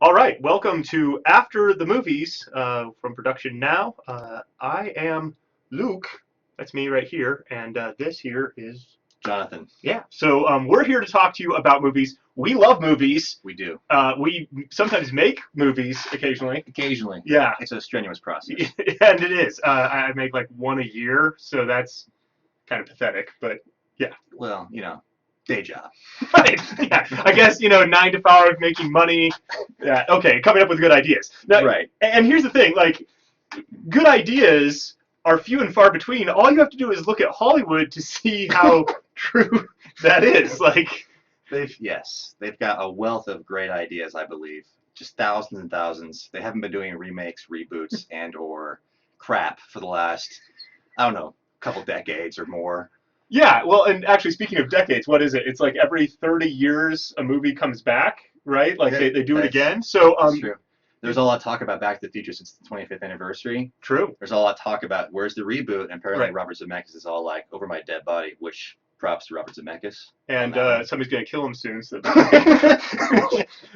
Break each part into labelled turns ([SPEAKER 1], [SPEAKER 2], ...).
[SPEAKER 1] All right, welcome to After the Movies from Production Now. I am Luke. That's me right here, and this here is
[SPEAKER 2] Jonathan,
[SPEAKER 1] yeah. So we're here to talk to you about movies. We love movies.
[SPEAKER 2] we do.
[SPEAKER 1] We sometimes make movies occasionally.
[SPEAKER 2] Occasionally.
[SPEAKER 1] Yeah,
[SPEAKER 2] It's a strenuous process.
[SPEAKER 1] and it is. I make like one a year, so that's kind of pathetic. But yeah,
[SPEAKER 2] Well, day job.
[SPEAKER 1] right. Yeah, I guess 9 to 5 making money. Yeah, okay, coming up with good ideas. Now,
[SPEAKER 2] Right.
[SPEAKER 1] and here's the thing, like good ideas are few and far between. All you have to do is look at Hollywood to see how true that is. Like,
[SPEAKER 2] They've got a wealth of great ideas, I believe. Just thousands and thousands. They haven't been doing remakes, reboots, and or crap for the last, I don't know, couple decades or more.
[SPEAKER 1] yeah, well, and actually, speaking of decades, what is it? It's like every 30 years a movie comes back, right? Like they do it
[SPEAKER 2] That's
[SPEAKER 1] again. So,
[SPEAKER 2] that's true. There's a lot of talk about Back to the Future since the 25th anniversary.
[SPEAKER 1] true.
[SPEAKER 2] There's a lot of talk about where's the reboot, and apparently
[SPEAKER 1] Right.
[SPEAKER 2] Robert Zemeckis is all like over my dead body, which props to Robert Zemeckis.
[SPEAKER 1] And
[SPEAKER 2] on that one.
[SPEAKER 1] somebody's going to kill him soon. So.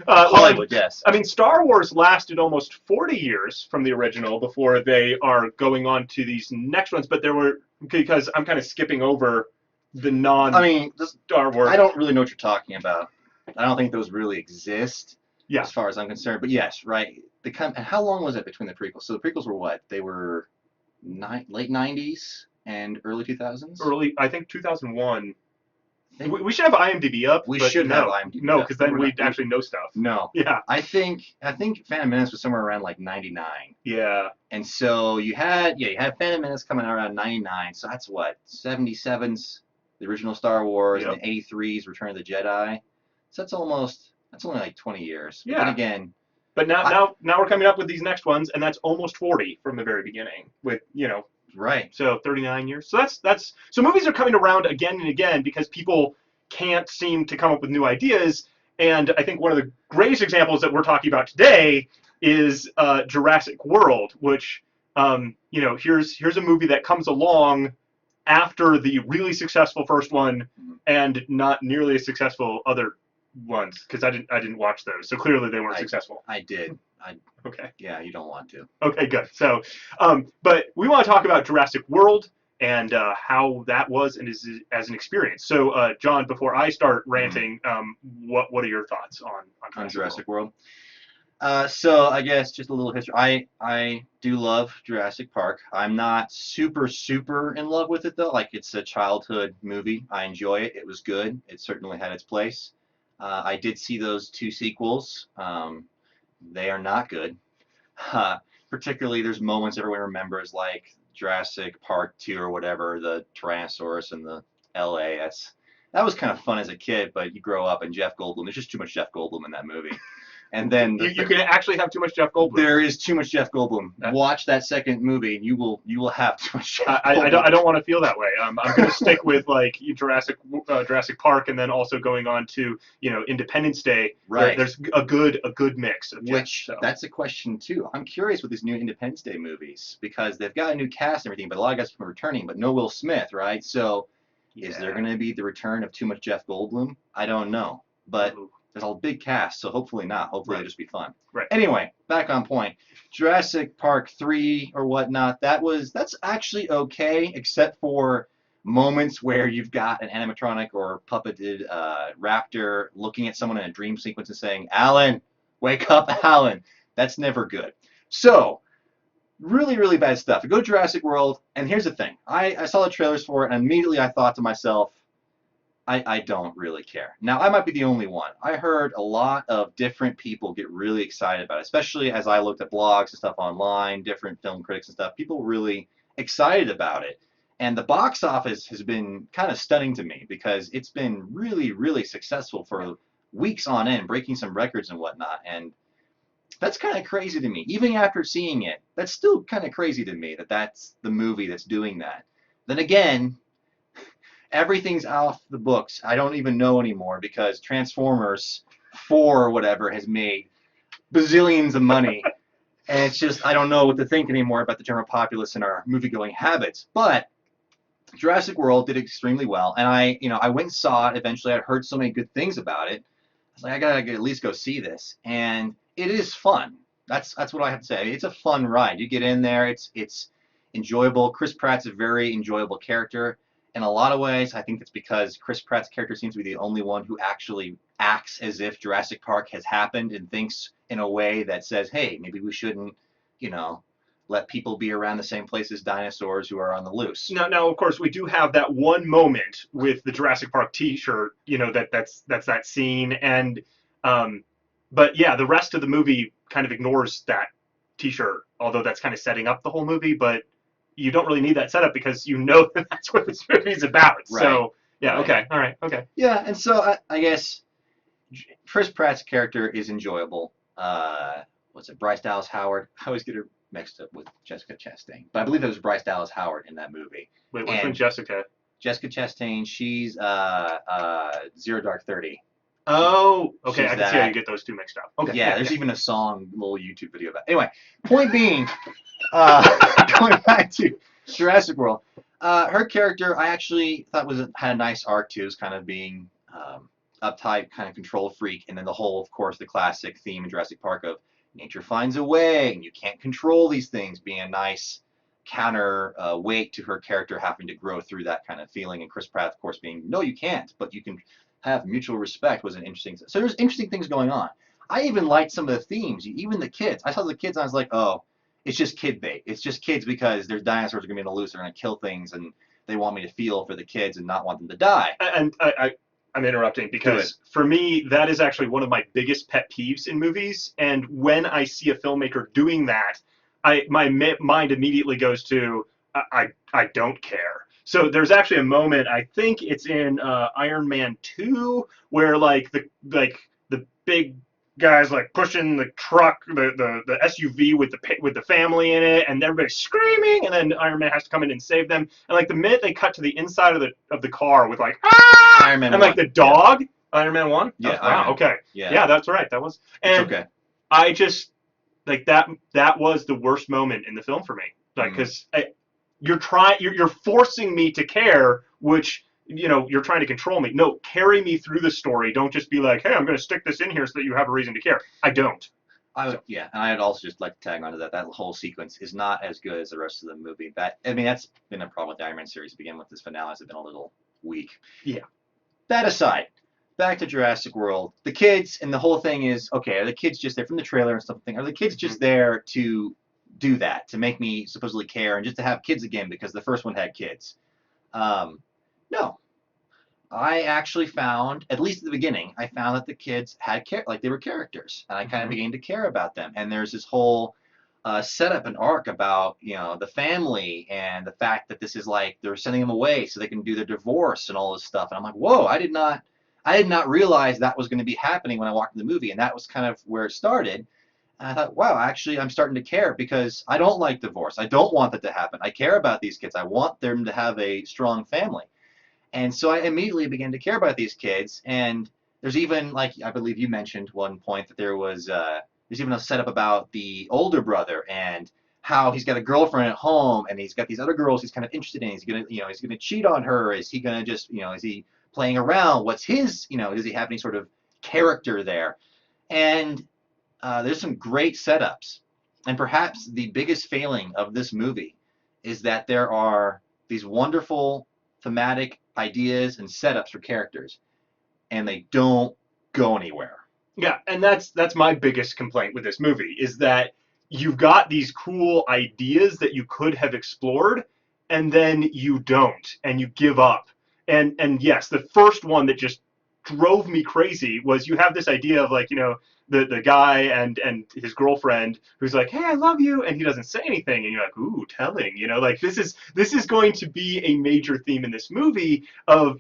[SPEAKER 2] Hollywood, yes.
[SPEAKER 1] I mean, Star Wars lasted almost 40 years from the original before they are going on to these next ones. But there were, because I'm kind of skipping over the
[SPEAKER 2] I mean,
[SPEAKER 1] Star Wars.
[SPEAKER 2] I don't really know what you're talking about. I don't think those really exist,
[SPEAKER 1] Yeah,
[SPEAKER 2] as far as I'm concerned. But yes, right. And how long was it between the prequels? So the prequels were what? They were late 90s and early 2000s.
[SPEAKER 1] I think 2001.
[SPEAKER 2] I think
[SPEAKER 1] We should have IMDb up.
[SPEAKER 2] we
[SPEAKER 1] but
[SPEAKER 2] should
[SPEAKER 1] no,
[SPEAKER 2] have IMDb
[SPEAKER 1] No,
[SPEAKER 2] up.
[SPEAKER 1] because then
[SPEAKER 2] We're
[SPEAKER 1] we'd
[SPEAKER 2] not-
[SPEAKER 1] actually know stuff.
[SPEAKER 2] No,
[SPEAKER 1] Yeah,
[SPEAKER 2] I think Phantom Menace was somewhere around like 99.
[SPEAKER 1] yeah,
[SPEAKER 2] And so you had Phantom Menace coming out around 99. So that's what 77's the original Star Wars,
[SPEAKER 1] Yep.
[SPEAKER 2] and 83's Return of the Jedi. So that's only like 20 years. But
[SPEAKER 1] Yeah.
[SPEAKER 2] then again,
[SPEAKER 1] but now,
[SPEAKER 2] I-
[SPEAKER 1] now we're coming up with these next ones, and that's almost 40 from the very beginning. With
[SPEAKER 2] right.
[SPEAKER 1] so 39 years. So that's so movies are coming around again and again because people can't seem to come up with new ideas. And I think one of the greatest examples that we're talking about today is Jurassic World, which here's a movie that comes along after the really successful first one
[SPEAKER 2] Mhm.
[SPEAKER 1] and not nearly as successful other ones because I didn't watch those, so clearly they weren't
[SPEAKER 2] I-
[SPEAKER 1] successful.
[SPEAKER 2] I did.
[SPEAKER 1] Okay.
[SPEAKER 2] Yeah, you don't want to.
[SPEAKER 1] Okay, good. So, but we want to talk about Jurassic World and how that was and is as an experience. So, John, before I start ranting, what are your thoughts on
[SPEAKER 2] On
[SPEAKER 1] Jurassic
[SPEAKER 2] Jurassic World. So I guess just a little history. I do love Jurassic Park. I'm not super in love with it though. Like it's a childhood movie. I enjoy it. It was good. It certainly had its place. I did see those two sequels. They are not good. Uh, Particularly, there's moments everyone remembers, like Jurassic Park 2 or whatever, the Tyrannosaurus and the LA. That was kind of fun as a kid, but you grow up and Jeff Goldblum. There's just too much Jeff Goldblum in that movie. And then
[SPEAKER 1] World? You can actually have too much Jeff Goldblum.
[SPEAKER 2] there is too much Jeff Goldblum.
[SPEAKER 1] Uh,
[SPEAKER 2] Watch that second movie, and you will have too much Jeff Goldblum.
[SPEAKER 1] I don't want to feel that way. I'm going to stick with like Jurassic Park, and then also going on to Independence Day.
[SPEAKER 2] Right.
[SPEAKER 1] There's a good mix of Jeff,
[SPEAKER 2] Which
[SPEAKER 1] so.
[SPEAKER 2] that's a question too. I'm curious with these new Independence Day movies because they've got a new cast and everything, but a lot of guys are returning, but no Will Smith, right? So is there going to be the return of too much Jeff Goldblum? I don't know, but there's a big cast, so hopefully not. Hopefully it'll just be fun.
[SPEAKER 1] Right.
[SPEAKER 2] Anyway, back on point. Jurassic Park 3 or whatnot, that's actually okay, except for moments where you've got an animatronic or puppeted raptor looking at someone in a dream sequence and saying, Alan, wake up, Alan. That's never good. So, really bad stuff. I go to Jurassic World, and here's the thing. I saw the trailers for it, and immediately I thought to myself, I don't really care. Now, I might be the only one. I heard a lot of different people get really excited about it, especially as I looked at blogs and stuff online, different film critics and stuff. People really excited about it. And the box office has been kind of stunning to me because it's been really successful for weeks on end, breaking some records and whatnot. And that's kind of crazy to me. Even after seeing it, that's still kind of crazy to me that that's the movie that's doing that. Then again, everything's off the books. I don't even know anymore because Transformers 4 or whatever has made bazillions of money. And it's just, I don't know what to think anymore about the general populace and our movie-going habits. But Jurassic World did extremely well. And I went and saw it eventually. I heard so many good things about it. was like, I gotta at least go see this, and it is fun. That's what I have to say. It's a fun ride. You get in there, it's enjoyable. Chris Pratt's a very enjoyable character. In a lot of ways, I think it's because Chris Pratt's character seems to be the only one who actually acts as if Jurassic Park has happened and thinks in a way that says, hey, maybe we shouldn't, you know, let people be around the same place as dinosaurs who are on the loose.
[SPEAKER 1] Now, of course, we do have that one moment with the Jurassic Park T-shirt. That's that scene, and but yeah, the rest of the movie kind of ignores that T-shirt, although that's kind of setting up the whole movie. But you don't really need that setup because you know that that's what this movie's about.
[SPEAKER 2] Right.
[SPEAKER 1] So yeah,
[SPEAKER 2] Right.
[SPEAKER 1] okay, all right, okay.
[SPEAKER 2] Yeah, and so I guess Chris Pratt's character is enjoyable. What's it, Bryce Dallas Howard? I always get her mixed up with Jessica Chastain, but I believe it was Bryce Dallas Howard in that movie.
[SPEAKER 1] Wait, which one, Jessica?
[SPEAKER 2] Jessica Chastain, she's Zero Dark 30.
[SPEAKER 1] Oh, okay,
[SPEAKER 2] She's
[SPEAKER 1] I can see how you get those two mixed up. Okay.
[SPEAKER 2] Yeah, there's even a song, little YouTube video about it. Anyway, point being, going back to Jurassic World, her character I actually thought had a nice arc too, is kind of being uptight, kind of control freak, and then the whole, of course, the classic theme in Jurassic Park of nature finds a way, and you can't control these things, being a nice counter weight to her character having to grow through that kind of feeling, and Chris Pratt, of course, being, no, you can't, but you can have mutual respect was an interesting. So there's interesting things going on. I even liked some of the themes, even the kids. I saw the kids and I was like, oh, it's just kid bait. It's just kids because there's dinosaurs are going to be on the loose. They're going to kill things, and they want me to feel for the kids and not want them to die.
[SPEAKER 1] And I'm interrupting because for me, that is actually one of my biggest pet peeves in movies. And when I see a filmmaker doing that, my mind immediately goes to, I don't care. So there's actually a moment, I think it's in Iron Man 2, where like the big guys like pushing the truck, the SUV with the family in it, and everybody's screaming, and then Iron Man has to come in and save them. And like the minute they cut to the inside of the car with like
[SPEAKER 2] Iron Man
[SPEAKER 1] and like
[SPEAKER 2] 1.
[SPEAKER 1] the dog, Iron Man 1.
[SPEAKER 2] Yeah.
[SPEAKER 1] Oh, wow. Okay. Yeah, that's right. That was. And
[SPEAKER 2] it's okay.
[SPEAKER 1] I just like that was the worst moment in the film for me. Like because you're forcing me to care, which you're trying to control me. No, carry me through the story. Don't just be like, hey, I'm going to stick this in here so that you have a reason to care. I don't.
[SPEAKER 2] And I'd also just like to tag onto that. That whole sequence is not as good as the rest of the movie. That's been a problem with the Iron Man series to begin with. This finale has been a little weak.
[SPEAKER 1] Yeah.
[SPEAKER 2] That aside, back to Jurassic World. The kids and the whole thing is, okay, are the kids just there from the trailer and stuff? Are the kids just there to do that, to make me supposedly care and just to have kids again because the first one had kids? No. I actually found, at least at the beginning, I found that the kids had like they were characters, and I kind of began to care about them. And there's this whole setup and arc about the family and the fact that this is like they're sending them away so they can do their divorce and all this stuff. And I'm like, whoa! I did not realize that was going to be happening when I walked in the movie, and that was kind of where it started. And I thought, wow, actually, I'm starting to care because I don't like divorce. I don't want that to happen. I care about these kids. I want them to have a strong family. And so I immediately began to care about these kids. And there's even, like, I believe you mentioned one point that there's even a setup about the older brother and how he's got a girlfriend at home and he's got these other girls he's kind of interested in. He's gonna cheat on her. Is he gonna just, is he playing around? What's his, does he have any sort of character there? And there's some great setups. And perhaps the biggest failing of this movie is that there are these wonderful thematic ideas and setups for characters, and they don't go anywhere.
[SPEAKER 1] Yeah, and that's my biggest complaint with this movie is that you've got these cool ideas that you could have explored, and then you don't, and you give up. And yes, the first one that just drove me crazy was you have this idea of like, the guy and his girlfriend who's like, hey, I love you, and he doesn't say anything, and you're like, ooh, telling, like this is going to be a major theme in this movie of,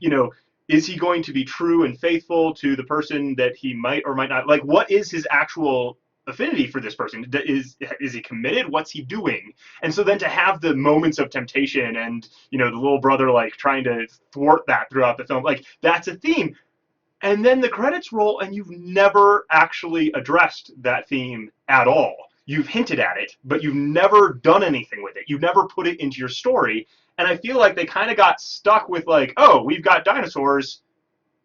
[SPEAKER 1] is he going to be true and faithful to the person that he might or might not like? What is his actual affinity for this person? Is he committed? What's he doing? And so then to have the moments of temptation and the little brother like trying to thwart that throughout the film, like that's a theme. And then the credits roll and you've never actually addressed that theme at all. You've hinted at it, but you've never done anything with it. You've never put it into your story. And I feel like they kind of got stuck with like, oh, we've got dinosaurs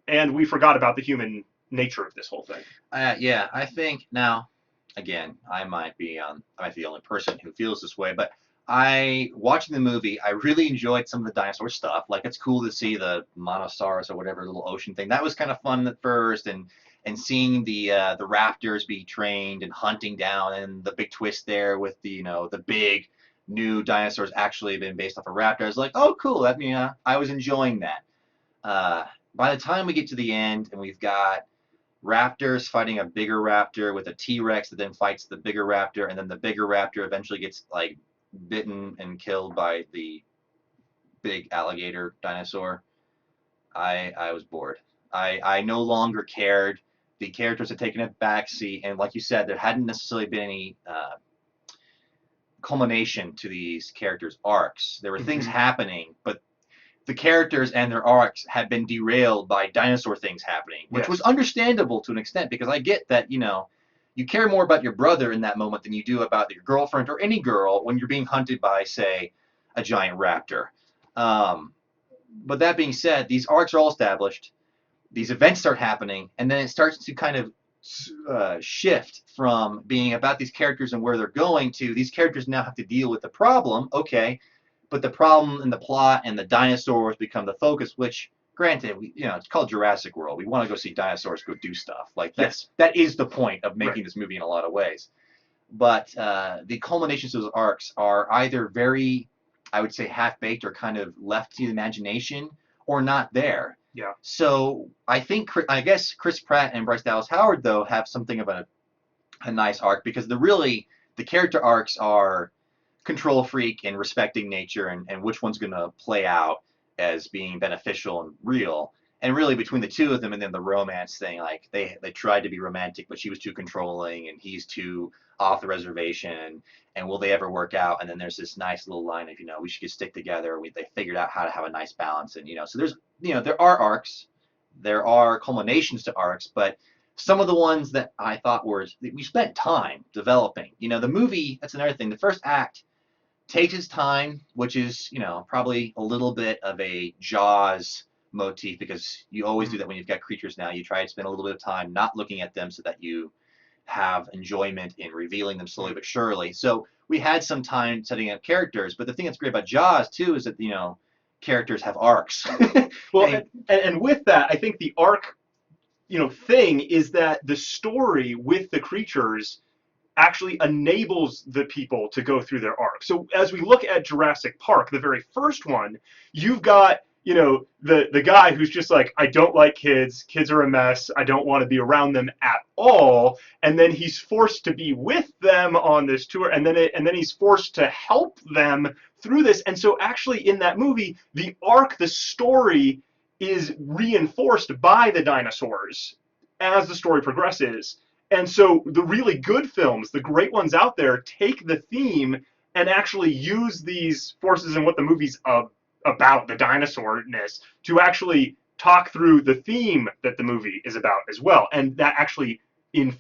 [SPEAKER 1] and we forgot about the human nature of this whole thing.
[SPEAKER 2] Yeah, I think now, again, I might be the only person who feels this way, but watching the movie, I really enjoyed some of the dinosaur stuff. Like it's cool to see the Monosaurus or whatever little ocean thing. That was kind of fun at first, and seeing the raptors be trained and hunting down, and the big twist there with the big new dinosaurs actually been based off a raptor. I was like, oh, cool. I was enjoying that. By the time we get to the end, and we've got raptors fighting a bigger raptor with a T-Rex that then fights the bigger raptor, and then the bigger raptor eventually gets like bitten and killed by the big alligator dinosaur. I was bored. I no longer cared. The characters had taken a backseat, and like you said, there hadn't necessarily been any culmination to these characters' arcs. There were things happening, but the characters and their arcs had been derailed by dinosaur things happening, which was understandable to an extent, because I get that, you care more about your brother in that moment than you do about your girlfriend or any girl when you're being hunted by, say, a giant raptor. But that being said, these arcs are all established. These events start happening, and then it starts to kind of shift from being about these characters and where they're going to these characters now have to deal with the problem. Okay, but the problem and the plot and the dinosaurs become the focus, which, granted, it's called Jurassic World. We want to go see dinosaurs go do stuff. Like that is the point of making this movie in a lot of ways. But the culminations of those arcs are either very, I would say, half-baked or kind of left to the imagination, or not there.
[SPEAKER 1] Yeah.
[SPEAKER 2] So I guess Chris Pratt and Bryce Dallas Howard, though, have something of a nice arc, because the character arcs are control freak and respecting nature, and which one's going to play out as being beneficial and real. And really, between the two of them, and then the romance thing, like they tried to be romantic, but she was too controlling and he's too off the reservation, and will they ever work out? And then there's this nice little line of, we should just stick together. They figured out how to have a nice balance, and so there's there are arcs, there are culminations to arcs, but some of the ones that I thought we spent time developing. The movie, that's another thing. The first act takes its time, which is, probably a little bit of a Jaws motif, because you always do that when you've got creatures now. You try to spend a little bit of time not looking at them so that you have enjoyment in revealing them slowly but surely. So we had some time setting up characters, but the thing that's great about Jaws, too, is that, characters have arcs.
[SPEAKER 1] Well, and with that, I think the arc, thing is that the story with the creatures actually enables the people to go through their arc. So as we look at Jurassic Park, the very first one, you've got, the guy who's just like, I don't like kids. Kids are a mess. I don't want to be around them at all. And then he's forced to be with them on this tour, and then he's forced to help them through this. And so actually in that movie, the arc, the story is reinforced by the dinosaurs as the story progresses. And so the really good films, the great ones out there, take the theme and actually use these forces and what the movie's about, the dinosaurness, to actually talk through the theme that the movie is about as well. And that actually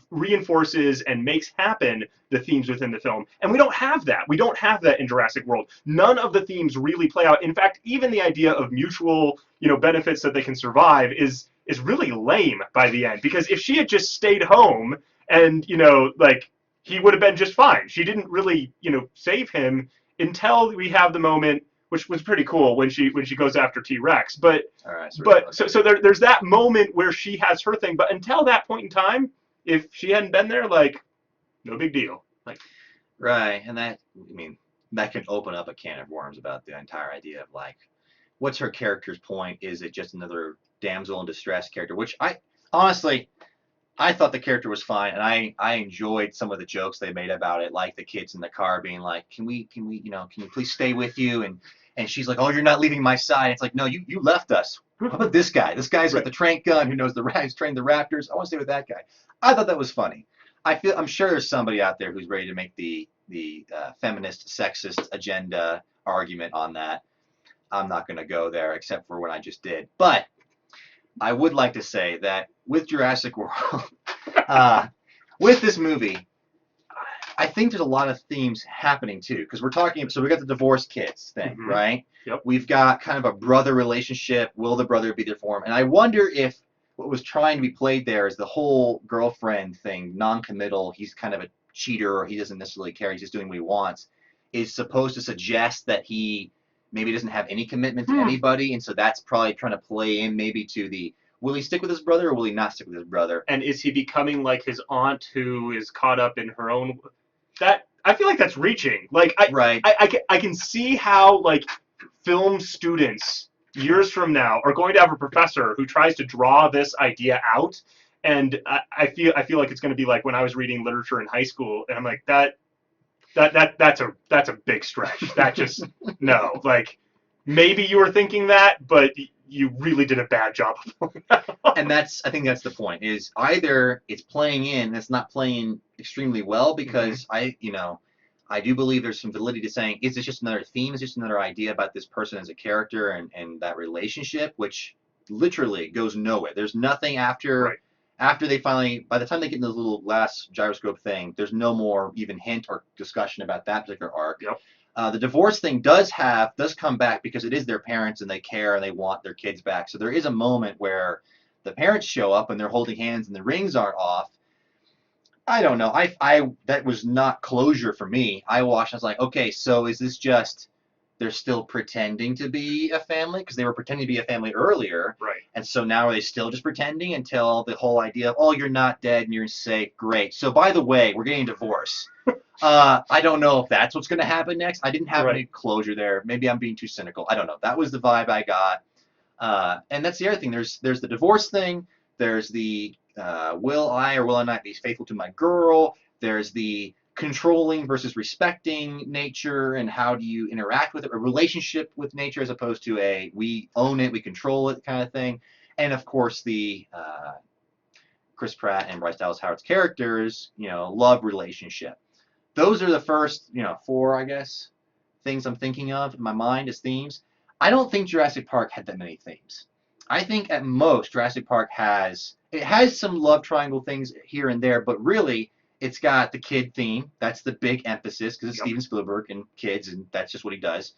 [SPEAKER 1] reinforces and makes happen the themes within the film. And we don't have that. We don't have that in Jurassic World. None of the themes really play out. In fact, even the idea of mutual, benefits that they can survive is really lame by the end. Because if she had just stayed home and, he would have been just fine. She didn't really, save him until we have the moment, which was pretty cool, when she goes after T-Rex. But so there's that moment where she has her thing. But until that point in time, if she hadn't been there, no big deal.
[SPEAKER 2] Right, and that can open up a can of worms about the entire idea of what's her character's point? Is it just another damsel in distress character? Which I thought the character was fine, and I enjoyed some of the jokes they made about it, like the kids in the car being like, can we can we please stay with you? And she's like, oh, you're not leaving my side. It's like, no, you left us. How about this guy? This guy's got the trank gun who knows who's trained the raptors. I want to stay with that guy. I thought that was funny. I'm sure there's somebody out there who's ready to make the feminist, sexist agenda argument on that. I'm not going to go there, except for what I just did. But I would like to say that with Jurassic World, with this movie, I think there's a lot of themes happening too, because we're talking. So we got the divorced kids thing, right?
[SPEAKER 1] Yep.
[SPEAKER 2] We've got kind of a brother relationship. Will the brother be there for him? And I wonder if what was trying to be played there is the whole girlfriend thing, non-committal. He's kind of a cheater, or he doesn't necessarily care. He's just doing what he wants. Is supposed to suggest that he maybe doesn't have any commitment to anybody, and so that's probably trying to play in maybe to the will he stick with his brother or will he not stick with his brother?
[SPEAKER 1] And is he becoming like his aunt who is caught up in her own? That I feel like that's reaching. Like
[SPEAKER 2] Right.
[SPEAKER 1] I can see how like film students years from now are going to have a professor who tries to draw this idea out, and I feel like it's going to be like when I was reading literature in high school, and I'm like that's a big stretch. That just no. Like maybe you were thinking that, but you really did a bad job of pulling that off.
[SPEAKER 2] And I think that's the point, is either it's playing in, and it's not playing extremely well, because I do believe there's some validity to saying, is this just another theme? Is this just another idea about this person as a character and that relationship, which literally goes nowhere. There's nothing after
[SPEAKER 1] Right.
[SPEAKER 2] after they finally, by the time they get into the little last gyroscope thing, there's no more even hint or discussion about that particular arc.
[SPEAKER 1] Yep.
[SPEAKER 2] The divorce thing does come back because it is their parents and they care and they want their kids back. So there is a moment where the parents show up and they're holding hands and the rings aren't off. I don't know. I that was not closure for me. I watched. I was like, okay, so is this just they're still pretending to be a family because they were pretending to be a family earlier,
[SPEAKER 1] Right.
[SPEAKER 2] and so now are they still just pretending until the whole idea of, oh, you're not dead and you're safe, great. So by the way, we're getting a divorce. I don't know if that's what's going to happen next. I didn't have any closure there. Maybe I'm being too cynical. I don't know. That was the vibe I got. And that's the other thing. There's the divorce thing. There's the will I or will I not be faithful to my girl. There's the controlling versus respecting nature and how do you interact with it, a relationship with nature as opposed to a we own it, we control it kind of thing. And of course the Chris Pratt and Bryce Dallas Howard's characters, love relationship. Those are the first, 4, I guess, things I'm thinking of in my mind as themes. I don't think Jurassic Park had that many themes. I think at most Jurassic Park has some love triangle things here and there, but really it's got the kid theme. That's the big emphasis because it's Steven Spielberg and kids, and that's just what he does.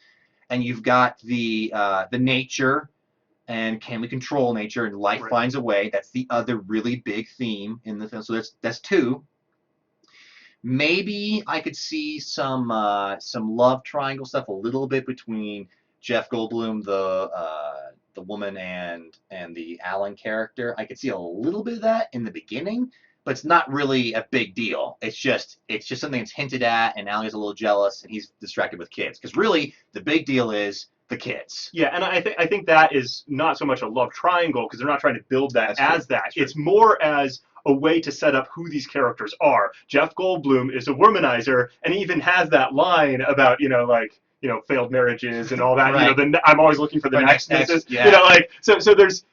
[SPEAKER 2] And you've got the nature, and can we control nature, and life finds a way. That's the other really big theme in the film. So that's 2. Maybe I could see some love triangle stuff a little bit between Jeff Goldblum, the woman, and the Alan character. I could see a little bit of that in the beginning, but it's not really a big deal. It's just something that's hinted at, and Alan is a little jealous, and he's distracted with kids. Because really, the big deal is the kids.
[SPEAKER 1] Yeah, and I think that is not so much a love triangle because they're not trying to build that
[SPEAKER 2] That's
[SPEAKER 1] as that. It's more as a way to set up who these characters are. Jeff Goldblum is a womanizer, and he even has that line about failed marriages and all that.
[SPEAKER 2] Right.
[SPEAKER 1] Then I'm always looking for the next.
[SPEAKER 2] Yeah.
[SPEAKER 1] So there's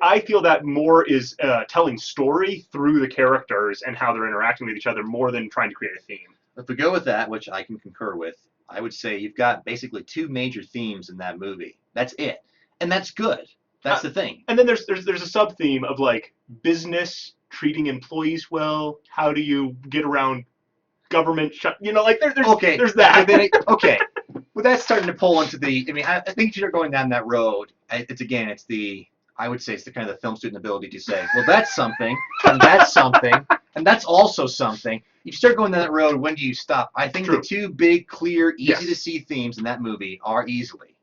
[SPEAKER 1] I feel that more is telling story through the characters and how they're interacting with each other more than trying to create a theme.
[SPEAKER 2] If we go with that, which I can concur with, I would say you've got basically 2 major themes in that movie. That's it, and that's good. That's the thing.
[SPEAKER 1] And then there's a sub theme of like business treating employees well. How do you get around government there's that.
[SPEAKER 2] Okay. Well, that's starting to pull into the. I mean, I think you're going down that road. It's the. I would say it's the kind of the film student ability to say, well, that's something, and that's something, and that's also something. If you start going down that road, when do you stop? I think the 2 big, clear, easy to see themes in that movie are easily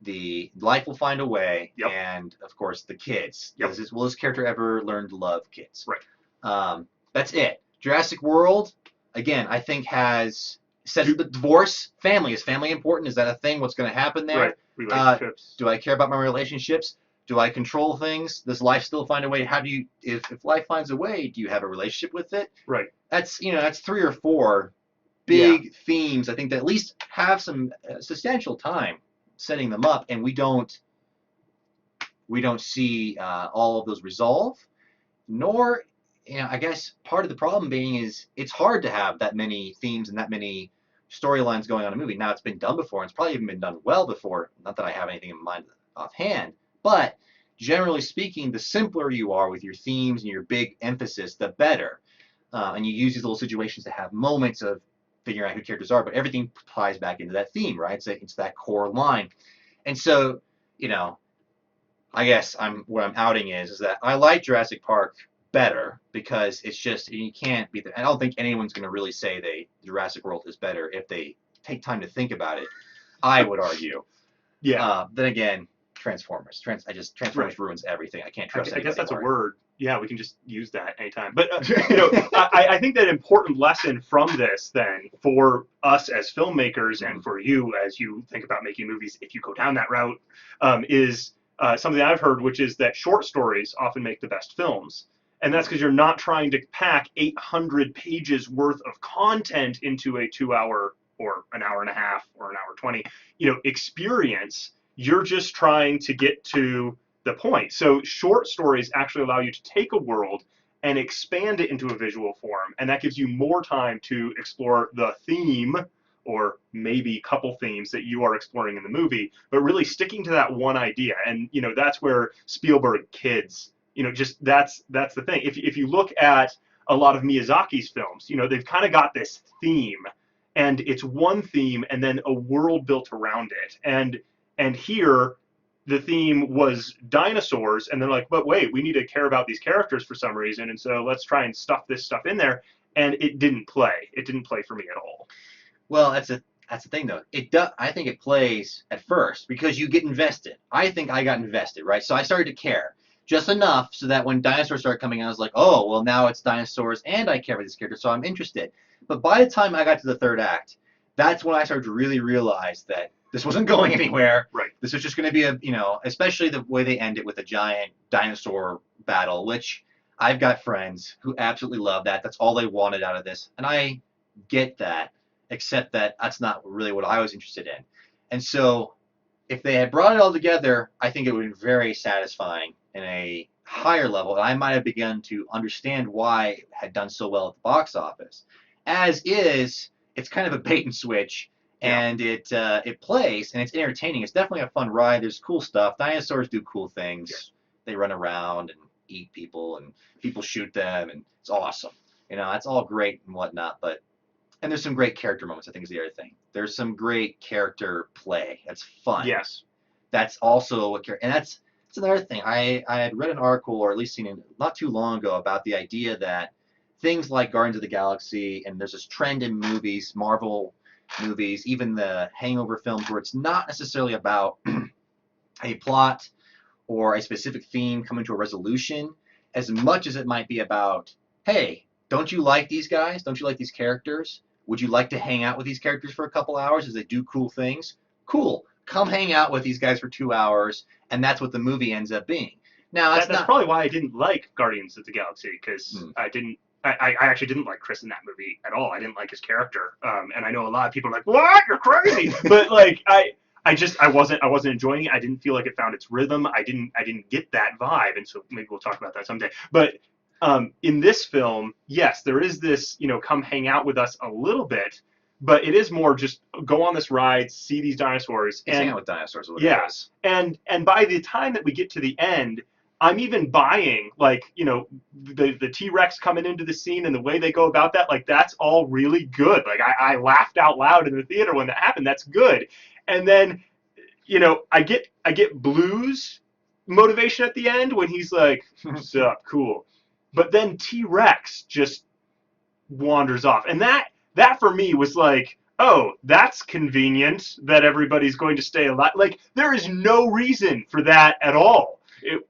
[SPEAKER 2] the life will find a way, and of course the kids. Will this character ever learn to love kids?
[SPEAKER 1] Right.
[SPEAKER 2] That's it. Jurassic World, again, I think has said the divorce, family. Is family important? Is that a thing? What's going to happen there?
[SPEAKER 1] Right. Relationships.
[SPEAKER 2] Do I care about my relationships? Do I control things? Does life still find a way? How do you, if life finds a way, do you have a relationship with it?
[SPEAKER 1] Right.
[SPEAKER 2] That's 3 or 4 big themes. I think that at least have some substantial time setting them up, and we don't see all of those resolve. Nor, I guess part of the problem being is it's hard to have that many themes and that many storylines going on in a movie. Now it's been done before, and it's probably even been done well before. Not that I have anything in mind offhand. But generally speaking, the simpler you are with your themes and your big emphasis, the better. And you use these little situations to have moments of figuring out who characters are, but everything ties back into that theme, right? It's that core line. And so, I guess what I'm outing is that I like Jurassic Park better because it's just you can't be. I don't think anyone's going to really say Jurassic World is better if they take time to think about it. I would argue.
[SPEAKER 1] Yeah.
[SPEAKER 2] Then again, Transformers. Transformers
[SPEAKER 1] Right.
[SPEAKER 2] ruins everything. I can't trust
[SPEAKER 1] I guess
[SPEAKER 2] anybody
[SPEAKER 1] that's a
[SPEAKER 2] more.
[SPEAKER 1] word. Yeah, we can just use that anytime. But I think that important lesson from this, then, for us as filmmakers and for you as you think about making movies, if you go down that route, is something I've heard, which is that short stories often make the best films, and that's because you're not trying to pack 800 pages worth of content into a 2 hour or an hour and a half or an hour 20, experience. You're just trying to get to the point. So short stories actually allow you to take a world and expand it into a visual form, and that gives you more time to explore the theme or maybe couple themes that you are exploring in the movie, but really sticking to that one idea. And that's where Spielberg kids, just that's the thing. If you look at a lot of Miyazaki's films, they've kind of got this theme, and it's one theme and then a world built around it. And here the theme was dinosaurs, and they're like, but wait, we need to care about these characters for some reason, and so let's try and stuff this stuff in there. And it didn't play. It didn't play for me at all.
[SPEAKER 2] Well, that's the thing though. It does. I think it plays at first because you get invested. I think I got invested, right? So I started to care just enough so that when dinosaurs started coming out, I was like, oh, well, now it's dinosaurs, and I care about these characters, so I'm interested. But by the time I got to the third act, that's when I started to really realize that this wasn't going anywhere.
[SPEAKER 1] Right.
[SPEAKER 2] This was just going to be especially the way they end it with a giant dinosaur battle, which I've got friends who absolutely love that. That's all they wanted out of this, and I get that, except that that's not really what I was interested in. And so if they had brought it all together, I think it would have been very satisfying in a higher level, and I might have begun to understand why it had done so well at the box office. As is, it's kind of a bait and switch, and it plays, and it's entertaining. It's definitely a fun ride. There's cool stuff. Dinosaurs do cool things. Yeah. They run around and eat people, and people shoot them, and it's awesome. That's all great and whatnot, and there's some great character moments, I think is the other thing. There's some great character play. That's fun.
[SPEAKER 1] Yes.
[SPEAKER 2] That's also and that's another thing. I had read an article, or at least seen it not too long ago, about the idea that things like Guardians of the Galaxy, and there's this trend in movies, Marvel movies, even the Hangover films, where it's not necessarily about a plot or a specific theme coming to a resolution, as much as it might be about, hey, don't you like these guys? Don't you like these characters? Would you like to hang out with these characters for a couple hours as they do cool things? Cool. Come hang out with these guys for 2 hours, and that's what the movie ends up being. Now, that's
[SPEAKER 1] probably why I didn't like Guardians of the Galaxy, because I actually didn't like Chris in that movie at all. I didn't like his character, and I know a lot of people are like, "What? You're crazy!" But I wasn't enjoying it. I didn't feel like it found its rhythm. I didn't get that vibe, and so maybe we'll talk about that someday. But in this film, yes, there is this, come hang out with us a little bit, but it is more just go on this ride, see these dinosaurs.
[SPEAKER 2] It's hang out with dinosaurs.
[SPEAKER 1] Yes, and by the time that we get to the end, I'm even buying, the T-Rex coming into the scene and the way they go about that, that's all really good. I laughed out loud in the theater when that happened. That's good. And then, I get Blue's motivation at the end when he's like, "Sup, cool." But then T-Rex just wanders off. And that for me was like, oh, that's convenient that everybody's going to stay alive. There is no reason for that at all.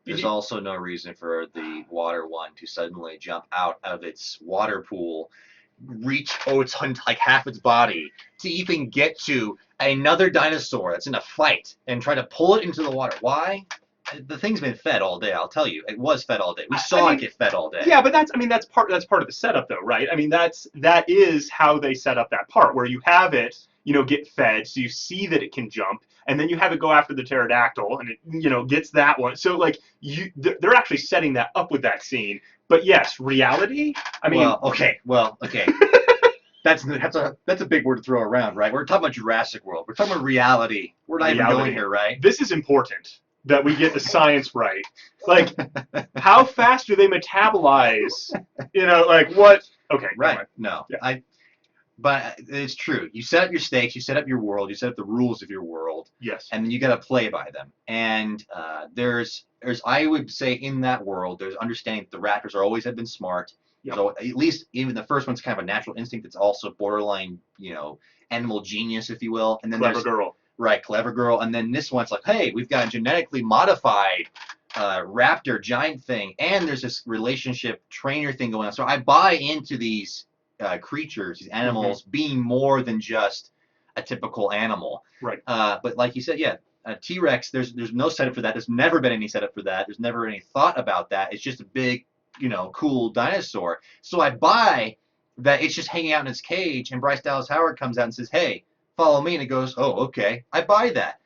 [SPEAKER 2] There's also no reason for the water one to suddenly jump out of its water pool, reach its like half its body to even get to another dinosaur that's in a fight and try to pull it into the water. Why? The thing's been fed all day, I'll tell you. It was fed all day. We saw it get fed all day.
[SPEAKER 1] Yeah, but that's part of the setup though, right? That is how they set up that part where you have it, get fed, so you see that it can jump, and then you have it go after the pterodactyl, and it, gets that one. So they're actually setting that up with that scene. But yes, reality.
[SPEAKER 2] Well, okay. That's a big word to throw around, right? We're talking about Jurassic World. We're talking about reality. We're not even going here, right?
[SPEAKER 1] This is important that we get the science right. How fast do they metabolize? What? Okay,
[SPEAKER 2] right. No, yeah. But it's true. You set up your stakes, you set up your world, you set up the rules of your world,
[SPEAKER 1] Yes.
[SPEAKER 2] and then you got to play by them. And there's I would say in that world, there's understanding that the Raptors are always have been smart.
[SPEAKER 1] Yep.
[SPEAKER 2] So at least even the first one's kind of a natural instinct. It's also borderline, animal genius, if you will. And then
[SPEAKER 1] Clever
[SPEAKER 2] there's
[SPEAKER 1] girl.
[SPEAKER 2] right, clever girl. And then this one's like, hey, we've got a genetically modified raptor giant thing, and there's this relationship trainer thing going on. So I buy into these creatures, these animals, being more than just a typical animal.
[SPEAKER 1] Right.
[SPEAKER 2] But like you said, yeah, T-Rex, there's no setup for that. There's never been any setup for that. There's never any thought about that. It's just a big, cool dinosaur. So I buy that it's just hanging out in its cage, and Bryce Dallas Howard comes out and says, hey, follow me, and it goes, oh, okay, I buy that.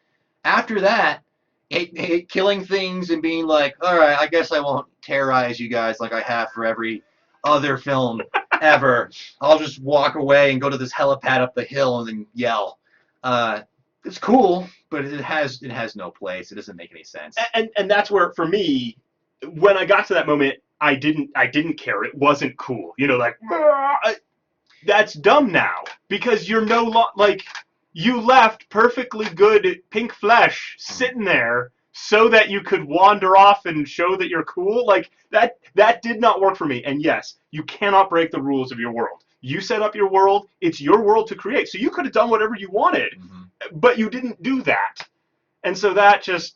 [SPEAKER 2] After that, it killing things and being like, all right, I guess I won't terrorize you guys like I have for every other film ever. I'll just walk away and go to this helipad up the hill and then yell. It's cool, but it has no place. It doesn't make any sense.
[SPEAKER 1] And that's where, for me, when I got to that moment, I didn't care. It wasn't cool. Like, that's dumb now, because you're no like, you left perfectly good pink flesh sitting there so that you could wander off and show that you're cool. Like, that did not work for me. And yes, you cannot break the rules of your world. You set up your world. It's your world to create. So you could have done whatever you wanted, but you didn't do that. And so that just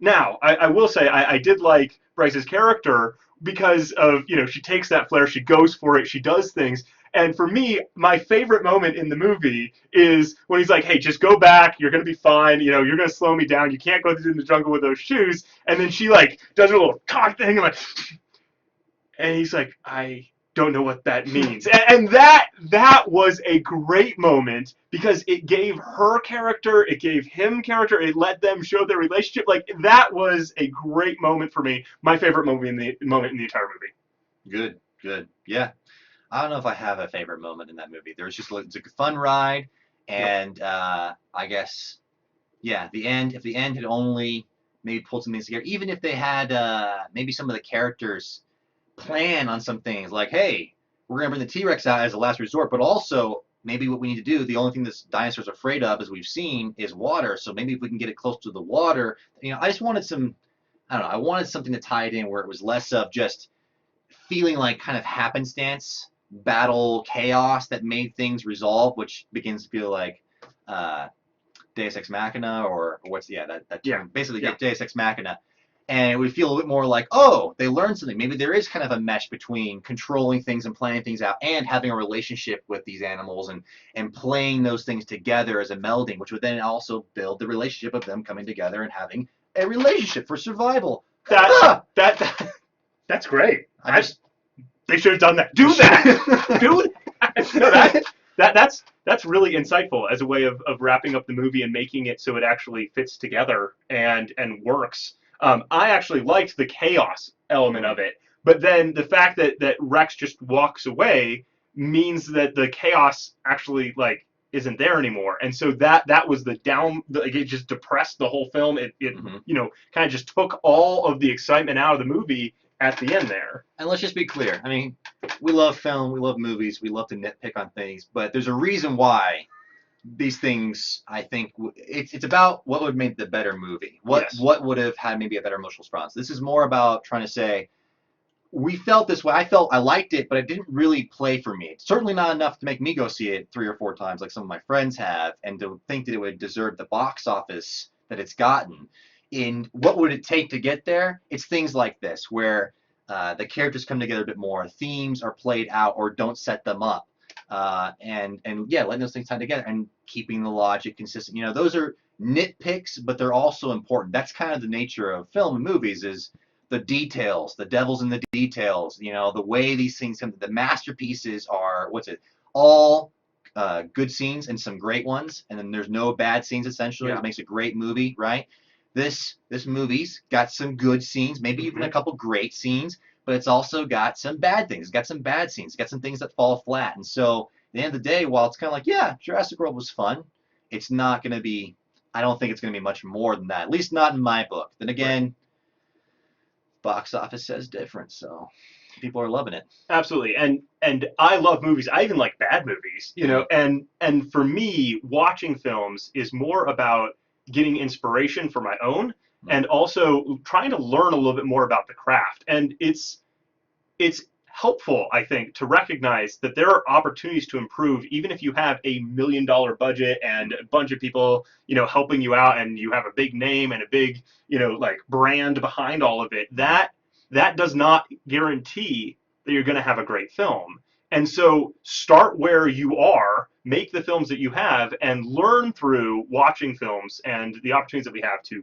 [SPEAKER 1] now I will say I did like Bryce's character because of, she takes that flare, she goes for it, she does things. And for me, my favorite moment in the movie is when he's like, hey, just go back, you're going to be fine, you're going to slow me down, you can't go through the jungle with those shoes. And then she like does a little cock thing and he's like, I don't know what that means. And that was a great moment because it gave her character, it gave him character, it let them show their relationship. Like, that was a great moment for me. My favorite moment in the entire movie.
[SPEAKER 2] Good. Yeah. I don't know if I have a favorite moment in that movie. It's a fun ride, and I guess, yeah, if the end had only maybe pulled some things together, even if they had maybe some of the characters plan on some things, like, hey, we're going to bring the T-Rex out as a last resort, but also maybe what we need to do, the only thing this dinosaur's afraid of, as we've seen, is water, so maybe if we can get it close to the water, I just wanted I wanted something to tie it in where it was less of just feeling like kind of happenstance, battle, chaos that made things resolve, which begins to feel like Deus Ex Machina, or what's that term, basically Deus Ex Machina. And it would feel a bit more like, oh, they learned something. Maybe there is kind of a mesh between controlling things and planning things out and having a relationship with these animals and playing those things together as a melding, which would then also build the relationship of them coming together and having a relationship for survival.
[SPEAKER 1] That's great. They should have done that. Do that. Do that. No, that's really insightful as a way of wrapping up the movie and making it so it actually fits together and works. I actually liked the chaos element of it, but then the fact that Rex just walks away means that the chaos actually like isn't there anymore, and so that was it just depressed the whole film. It kind of just took all of the excitement out of the movie at the end there.
[SPEAKER 2] And let's just be clear. I mean, we love film, we love movies, we love to nitpick on things, but there's a reason why these things, I think, it's about what would make the better movie. What would have had maybe a better emotional response. This is more about trying to say, we felt this way. I liked it, but it didn't really play for me. It's certainly not enough to make me go see it 3 or 4 times like some of my friends have, and to think that it would deserve the box office that it's gotten. In what would it take to get there? It's things like this, where the characters come together a bit more, themes are played out or don't set them up. And letting those things tie together and keeping the logic consistent. Those are nitpicks, but they're also important. That's kind of the nature of film and movies, is the details, the devil's in the details. The way these things come. The masterpieces are all good scenes and some great ones, and then there's no bad scenes. Essentially, it makes a great movie, right? This movie's got some good scenes, maybe even a couple great scenes, but it's also got some bad things. It's got some bad scenes. It's got some things that fall flat. And so at the end of the day, while it's kind of like, yeah, Jurassic World was fun, it's not going to be, I don't think it's going to be much more than that, at least not in my book. Then again, box office says different, so. People are loving it.
[SPEAKER 1] Absolutely. And I love movies. I even like bad movies, you know, and for me, watching films is more about getting inspiration for my own and also trying to learn a little bit more about the craft. And it's helpful, I think, to recognize that there are opportunities to improve even if you have $1 million budget and a bunch of people, you know, helping you out and you have a big name and a big, you know, like brand behind all of it. That does not guarantee that you're going to have a great film. And so start where you are, make the films that you have, and learn through watching films and the opportunities that we have to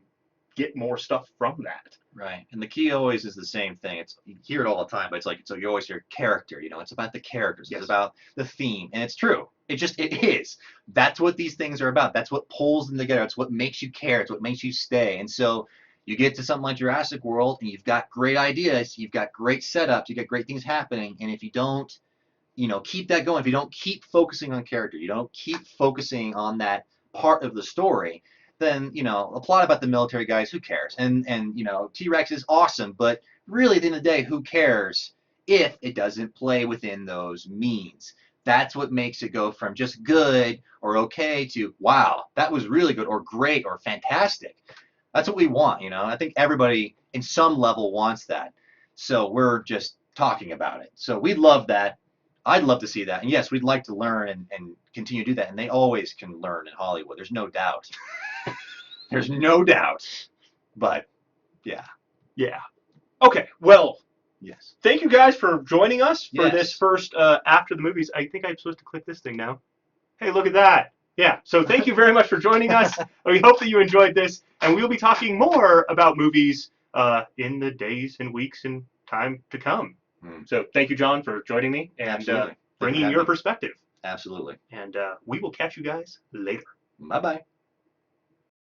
[SPEAKER 1] get more stuff from that.
[SPEAKER 2] Right. And the key always is the same thing. It's you hear it all the time, but it's like so you always hear character, you know, it's about the characters,
[SPEAKER 1] Yes.
[SPEAKER 2] it's about the theme. And it's true. It is. That's what these things are about. That's what pulls them together. It's what makes you care. It's what makes you stay. And so you get to something like Jurassic World and you've got great ideas, you've got great setups, you've got great things happening. And if you don't, you know, keep that going, if you don't keep focusing on character, you don't keep focusing on that part of the story, then, you know, a plot about the military guys, who cares? And you know, T-Rex is awesome, but really at the end of the day, who cares if it doesn't play within those means? That's what makes it go from just good or okay to wow, that was really good or great or fantastic. That's what we want, you know. I think everybody in some level wants that. So we're just talking about it. So we'd love that. I'd love to see that. And yes, we'd like to learn and continue to do that. And they always can learn in Hollywood. There's no doubt. There's no doubt. But yeah.
[SPEAKER 1] Yeah. Okay. Well,
[SPEAKER 2] Yes.
[SPEAKER 1] thank you guys for joining us for
[SPEAKER 2] Yes.
[SPEAKER 1] this first after the movies. I think I'm supposed to click this thing now. Hey, look at that. Yeah. So thank you very much for joining us. We hope that you enjoyed this, and we'll be talking more about movies in the days and weeks and time to come. So thank you, John, for joining me and
[SPEAKER 2] Absolutely.
[SPEAKER 1] bringing your perspective.
[SPEAKER 2] Absolutely.
[SPEAKER 1] And we will catch you guys later.
[SPEAKER 2] Bye-bye.